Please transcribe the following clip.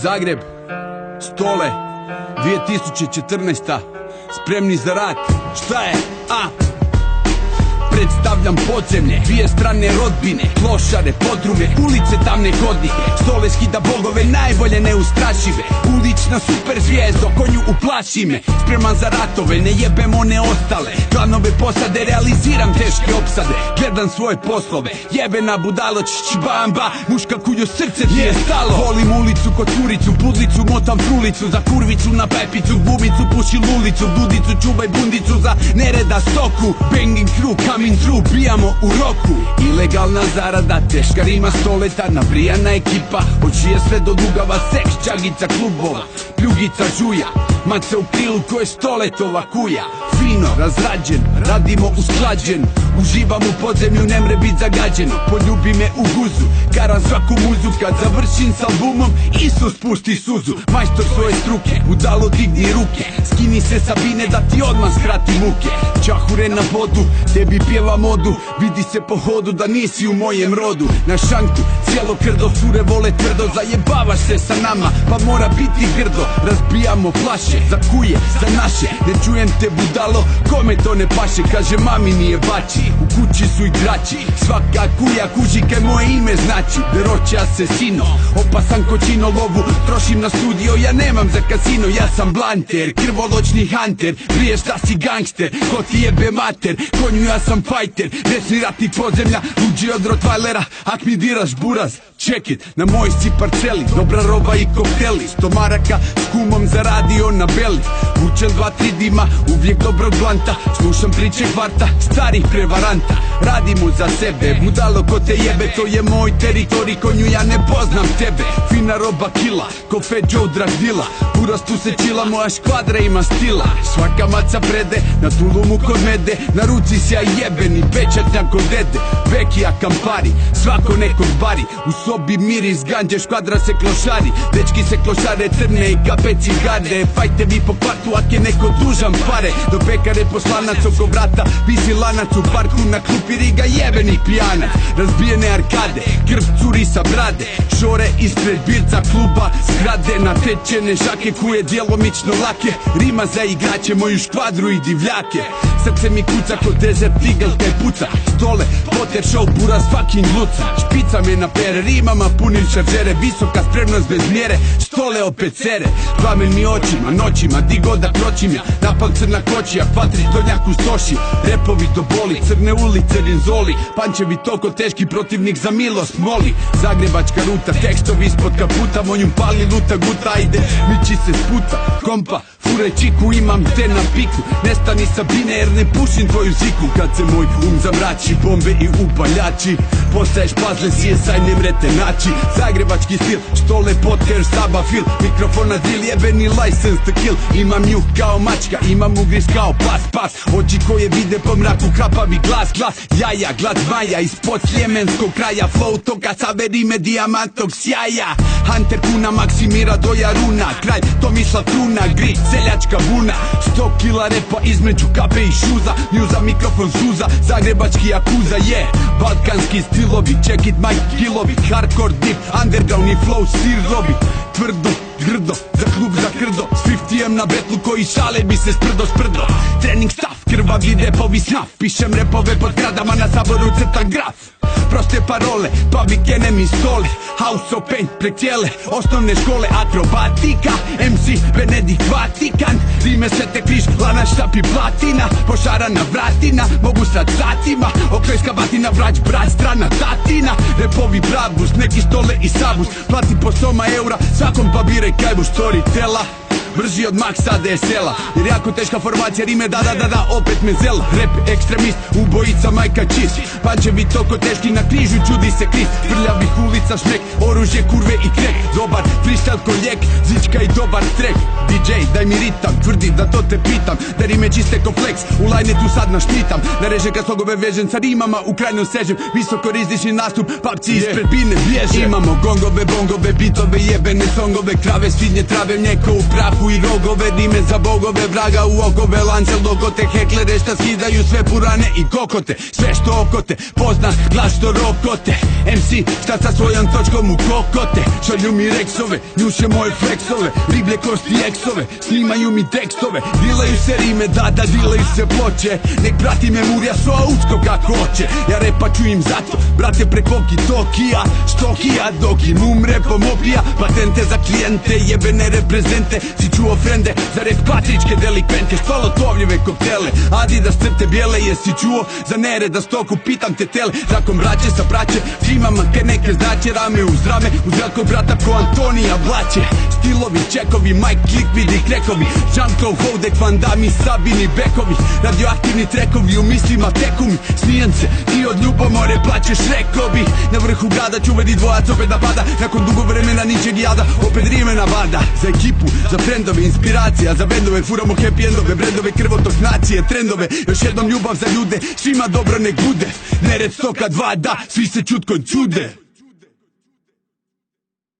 Zagreb, Stole, 2014. Spremni za rat, šta je? Predstavljam podzemlje, dvije strane rodbine, klošare, podrume, ulice, tamne hodnike. Stole skida bogove, najbolje neustrašive. Ulična super zvijezdo, konju uplaši me. Spreman za ratove, ne jebem one ostale. Klanove posade, realiziram teške opsade. Gledam svoje poslove, jebena budalo, bamba. Muška kujo, srce ti je stalo. Volim ulicu kod curicu, budlicu, motam frulicu. Za kurvicu na pepicu, glumicu, puši lulicu. Dudicu, čuvaj bundicu, za nereda stoku. Banging through, coming through, bijamo u roku. Ilegalna zarada, teška rima stoleta. Nabrijana ekipa, od čije sve do dugava. Seks, čagica, klubova, pljugica, žuja. Maca u krilu ko je stoletova kuja. Fino, razrađen, radimo usklađen. Uživam u podzemlju, ne mre bit zagađeno. Poljubi me u guzu, karam svaku muzu. Kad završim s albumom, Isus pusti suzu. Majstor svoje struke, budalo digni ruke. Skini se Sabine da ti odmah skrati muke. Čahure na vodu, tebi pjeva modu. Vidi se po hodu da nisi u mojem rodu. Na šanku, cijelo krdo, cure vole tvrdo. Zajebavaš se sa nama, pa mora biti grdo. Razbijamo flaše, za kuje, za naše. Ne čujem te budalo, kome to ne paše. Kaže mami nije bači, u kući su igrači. Svaka kuja kuži kaj moje ime znači. Veroće asesino, opasan ko čino lovu. Trošim na studio, ja nemam za kasino. Ja sam blanter, krvoločni hunter. Prije šta si gangster, ko ti jebe mater. Konju ja sam fighter, večni ratnik podzemlja. Luđi od Rottweilera, ak mi diraš buraz. Check it, na moj si parceli, dobra roba i kokteli. 100 maraka s kumom zaradio na beli. Vučem 2-3 dima, uvijek dobrog blanta. Slušam priče kvarta, starih prevaranta. Radimo za sebe, budalo ko te jebe. To je moj teritorij, konju ja ne poznam tebe. Fina roba kila, ko Fat Joe Dragdila. Urastu se čila, moja škvadra ima stila. Svaka maca prede, na tulumu kod mede. Na ruci si ja jebeni, pečatnjak kod dede. Vekija Kampari, svako nekog bari. U sobi miris ganđe, škvadra se klošari. Dečki se klošare, crne i kape cigare. Fajte vi po kvartu, ak je neko dužan pare. Do pekare poslanac oko vrata, visi lanac u parku. Na klupi Riga jebeni pijanac. Razbijene arkade, krv curi sa brade. Šore ispred birca kluba, zgrade. Natečene žake kuje djelomično lake. Rima za igrače, moju škvadru i divljake. Srce mi kuca kod Desert Eagle kaj puca. Stole, Potter show, buraz fucking luca. Špica me na pere, rimama punim šaržere. Visoka spremnost bez mjere, Stole opet sere. Plamen mi očima, noćima, di god da kročim ja. Napal crna kočija, kvatri donjak u stoši. Repovi do boli, crne ulice rinzoli. Pančevi toko teški, protivnik za milost moli. Zagrebačka ruta, tekstovi ispod kaputa. Monjum pali luta guta, ajde, miči se sputa. Kompa, fure čiku, imam te na piku. Nestani Sabine jer ne pušim tvoju ziku. Kad se moj zamrači, bombe i upaljači. Postaješ puzzle, CSI, ne mrete naći. Zagrebački stil, Stole, Potter, Saba, Fil. Mikrofon na drill, jebeni license to kill. Imam njuh kao mačka, imam ugriz kao pas. Oči koje vide po mraku, hrapavi glas. Jaja, glas zmaja, ispod sljemenskog kraja. Flow toka, saberi me dijamantog sjaja. Hunter kuna, Maksimira do Jaruna. Kralj Tomislav Truna, grid, seljačka buna. 100 kila repa između kape i šuza. Njuza, mikrofon suza, zagrebački akuza je. Balkanski stilovi, check it my killovi. Hardcore deep, underground i flow sirovi. Tvrdo, grdo, za klub za krdo. S 50M na betlu koji šale bi se sprdo. Trening staff, krvavi repovi snaf. Pišem repove pod gradama, na saboru crtan graf. Proste parole, public enemy Stole. House of Pain, prek cijele osnovne škole. Akrobatika, MC Benedikt Vatikan. Rime Svete križ, lana štapi platina. Pošarana vratina, mogu sad satima. Oklejska batina, vrać brat, strana tatina. Repovi brabus, neki Stole i Sabus. Plati po 100 eura, svakom pa bire kajbu storytela. Brži od Maxa DSL-a, jer jako teška formacija rime, da, opet me zela. Rap ekstremist, ubojica majka čist. Pančevi toko teški, na križu čudi se Krist. Prljavih ulica šmek, oružje, kurve i krek. Dobar freestyle ko lijek, zička i dobar track. DJ, daj mi ritam, tvrdi da to te pitam. Da rime čiste kompleks, u lajnetu sad našpitam. Narežem kad slogove vežem, sa rimama u krajnju sežem. Visoko rizični nastup, papci ispred bine bježe. Imamo gongove, bongove, bitove, jebene songove. Krave, svinje, trave, mlijeko u prahu i rogove, rime za bogove, vraga u okove, lance, logote, heklere šta skidaju sve purane i kokote. Sve što oko te pozna, glas što rokote. MC šta sa svojom točkom u kokote. Šalju mi reksove, njuše moje fleksove, riblje kosti eksove, snimaju mi tekstove, dilaju se rime, da dilaju se ploče, nek brati me murja soa ucko kako hoće, ja repa čujem zato, brate preko Tokija, što kija dok im umre pomopija, patente za klijente, jebene reprezente, si čuo frende, za rep patričke delikvente, stolotovljive koktele, Adidas crte bijele, jesi čuo za nereda stoku, pitam te tele, zakon braće sa braće, svima ke neke znače, rame uz rame, uz velikog brata ko Antonija Blaće, stilovi, čekovi, Mike Likvidi, krekovi, Jean-Claude Houdek, Van Damme, Sabini, Bekovi, radioaktivni trekovi, u mislima teku mi, snijem se, ti od ljubomore plaćeš, rekao bi, na vrhu grada čuveni dvojac opet napada, nakon dugo vremena ničeg jada, opet rimena vada, za ekipu, za frendove, inspiracija, za bendove, furamo happy endove, brendove, krvotok nacije, trendove, još jednom ljubav za ljude, svima dobro nek bude, nered stoka 2, da, svi se čutko čude.